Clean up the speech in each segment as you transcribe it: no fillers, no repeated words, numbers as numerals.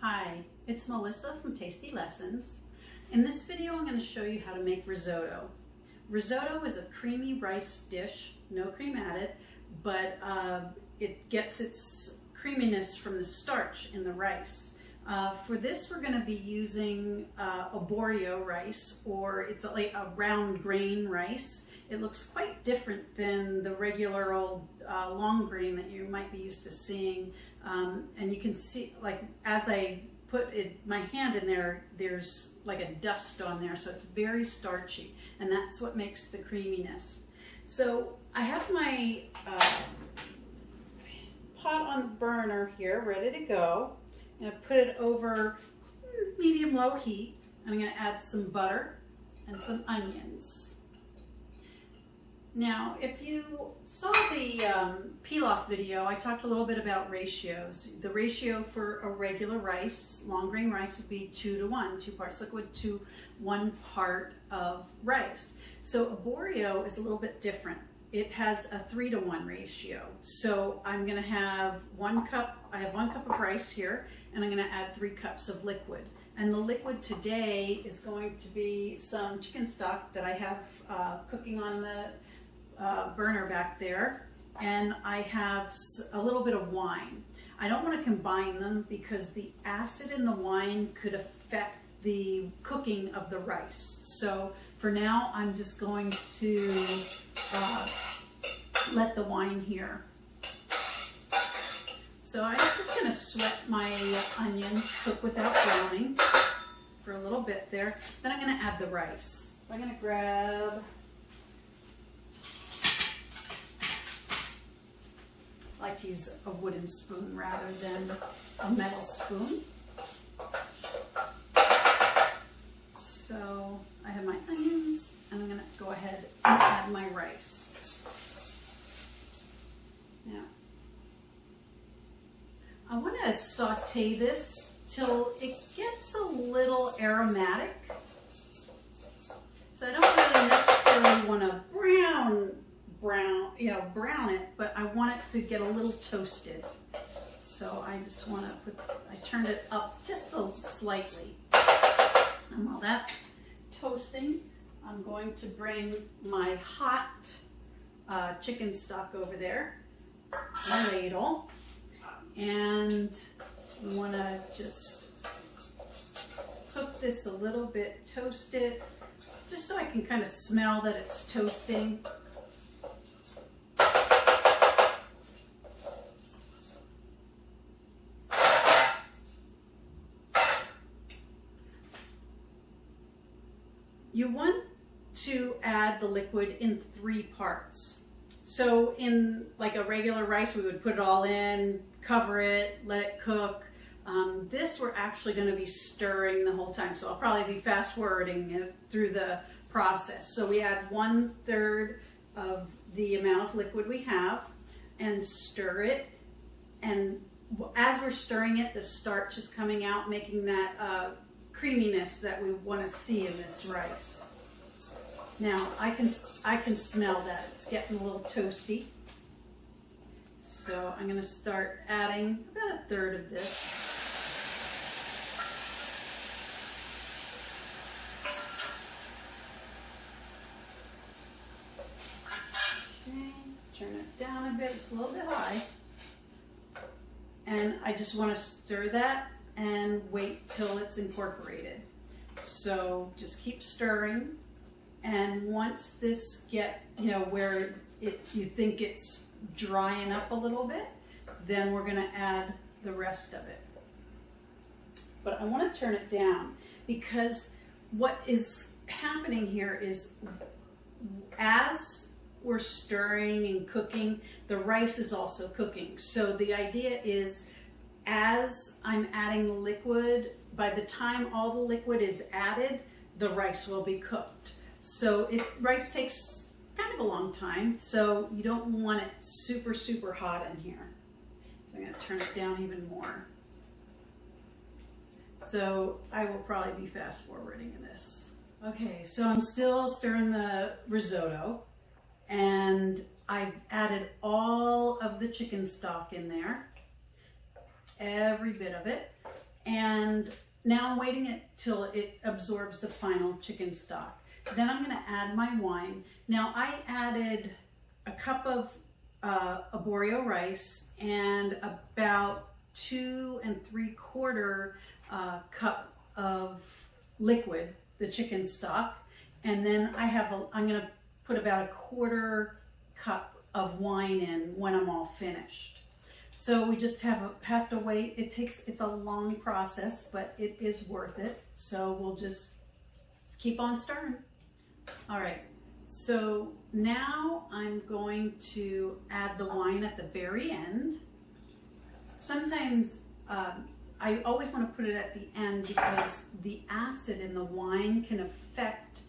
Hi, it's Melissa from Tasty Lessons. In this video, I'm going to show you how to make risotto. Risotto is a creamy rice dish, no cream added, but it gets its creaminess from the starch in the rice. For this, we're going to be using arborio rice, or it's like a round grain rice. It looks quite different than the regular old long grain that you might be used to seeing. And you can see, like, as I put my hand in there, there's like a dust on there, so it's very starchy, and that's what makes the creaminess. So I have my pot on the burner here, ready to go. I'm going to put it over medium-low heat, and I'm going to add some butter and some onions. Now, if you saw the pilaf video, I talked a little bit about ratios. The ratio for a regular rice, long grain rice, would be 2 to 1, 2 parts liquid to 1 part of rice. So arborio is a little bit different. It has a 3 to 1 ratio. So I'm going to have 1 cup, I have 1 cup of rice here, and I'm going to add 3 cups of liquid. And the liquid today is going to be some chicken stock that I have cooking on the burner back there, and I have a little bit of wine. I don't want to combine them because the acid in the wine could affect the cooking of the rice. So for now, I'm just going to let the wine here. So I'm just going to sweat my onions, cook without browning, for a little bit there. Then I'm going to add the rice. I'm going to grab, I like to use a wooden spoon rather than a metal spoon. So I have my onions, and I'm going to go ahead and add my rice. Now, I want to saute this till it gets a little aromatic. So I don't really necessarily want to brown it, but I want it to get a little toasted. So I just want to I turned it up just slightly. And while that's toasting, I'm going to bring my hot chicken stock over there, my ladle, and I want to just cook this a little bit, toast it, just so I can kind of smell that it's toasting. You want to add the liquid in 3 parts. So in like a regular rice, we would put it all in, cover it, let it cook. This we're actually going to be stirring the whole time, so I'll probably be fast forwarding through the process. So we add 1/3 of the amount of liquid we have and stir it, and as we're stirring it, the starch is coming out, making that creaminess that we want to see in this rice. Now I can smell that it's getting a little toasty. So I'm going to start adding about 1/3 of this. Okay, turn it down a bit, it's a little bit high. And I just want to stir that and wait till it's incorporated. So just keep stirring, and once this where you think it's drying up a little bit, then we're going to add the rest of it. But I want to turn it down, because what is happening here is as we're stirring and cooking, the rice is also cooking. So the idea is, as I'm adding the liquid, by the time all the liquid is added, the rice will be cooked. So rice takes kind of a long time, so you don't want it super, super hot in here. So I'm going to turn it down even more. So I will probably be fast forwarding in this. Okay, so I'm still stirring the risotto, and I've added all of the chicken stock in there, every bit of it. And now I'm waiting it till it absorbs the final chicken stock. Then I'm going to add my wine. Now I added a cup of arborio rice and about 2 3/4 cup of liquid, the chicken stock. And then I'm going to put about 1/4 cup of wine in when I'm all finished. So we just have to wait. It's a long process, but it is worth it. So we'll just keep on stirring. All right, so now I'm going to add the wine at the very end. Sometimes I always want to put it at the end because the acid in the wine can affect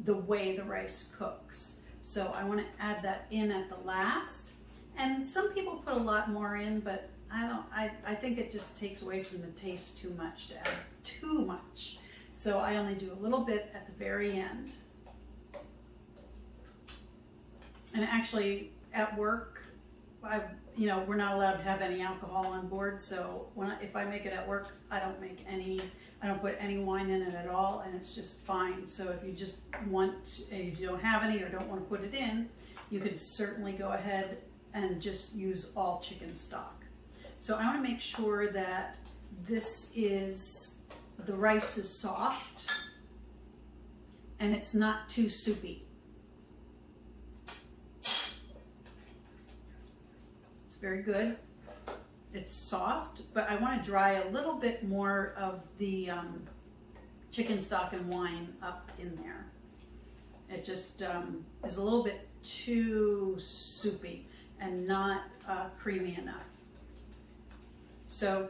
the way the rice cooks. So I want to add that in at the last. And some people put a lot more in, but I think it just takes away from the taste too much to add too much. So I only do a little bit at the very end. And actually at work, we're not allowed to have any alcohol on board. So if I make it at work, I don't put any wine in it at all, and it's just fine. So if you don't have any or don't want to put it in, you could certainly go ahead and just use all chicken stock. So I want to make sure that the rice is soft and it's not too soupy. It's very good. It's soft, but I want to dry a little bit more of the chicken stock and wine up in there. It just is a little bit too soupy and not creamy enough. So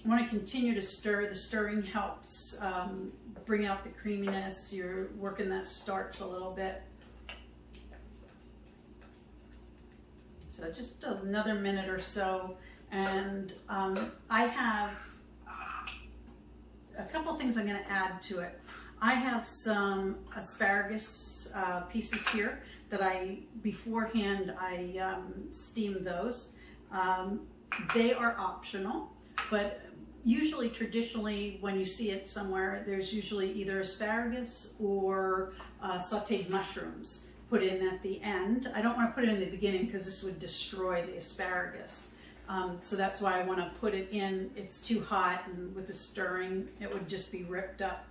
I want to continue to stir. The stirring helps bring out the creaminess. You're working that starch a little bit. So just another minute or so. And I have a couple things I'm going to add to it. I have some asparagus pieces here that beforehand I steamed those. They are optional, but usually traditionally when you see it somewhere, there's usually either asparagus or sauteed mushrooms put in at the end. I don't want to put it in the beginning because this would destroy the asparagus. So that's why I want to put it in. It's too hot, and with the stirring, it would just be ripped up.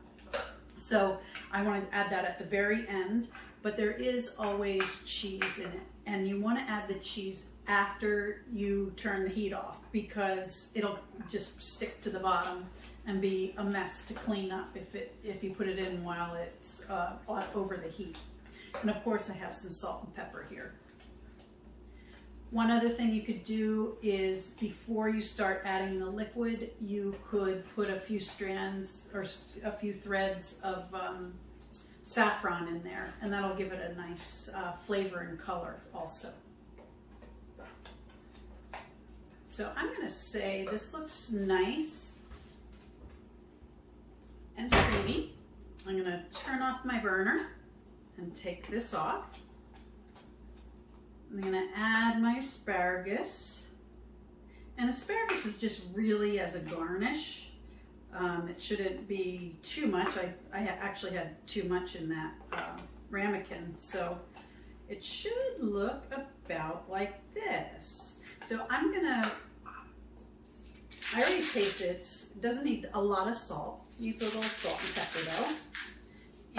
So I want to add that at the very end, but there is always cheese in it. And you want to add the cheese after you turn the heat off because it'll just stick to the bottom and be a mess to clean up if you put it in while it's over the heat. And of course I have some salt and pepper here. One other thing you could do is before you start adding the liquid, you could put a few strands or a few threads of saffron in there, and that'll give it a nice flavor and color also. So I'm going to say this looks nice and creamy. I'm going to turn off my burner and take this off. I'm going to add my asparagus, and asparagus is just really as a garnish. It shouldn't be too much. I actually had too much in that ramekin, so it should look about like this. So I already tasted it. It doesn't need a lot of salt. It needs a little salt and pepper though.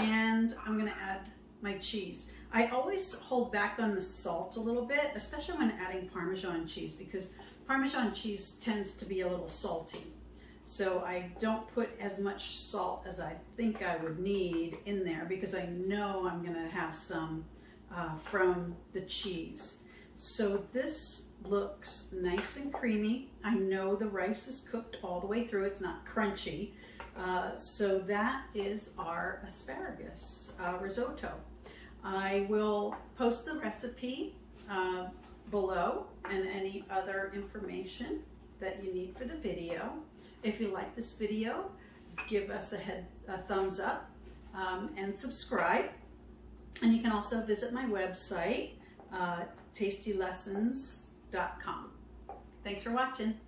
And I'm going to add my cheese. I always hold back on the salt a little bit, especially when adding Parmesan cheese, because Parmesan cheese tends to be a little salty. So I don't put as much salt as I think I would need in there because I know I'm going to have some from the cheese. So this looks nice and creamy. I know the rice is cooked all the way through. It's not crunchy. So that is our asparagus risotto. I will post the recipe below and any other information that you need for the video. If you like this video, give us a thumbs up and subscribe. And you can also visit my website, tastylessons.com. Thanks for watching.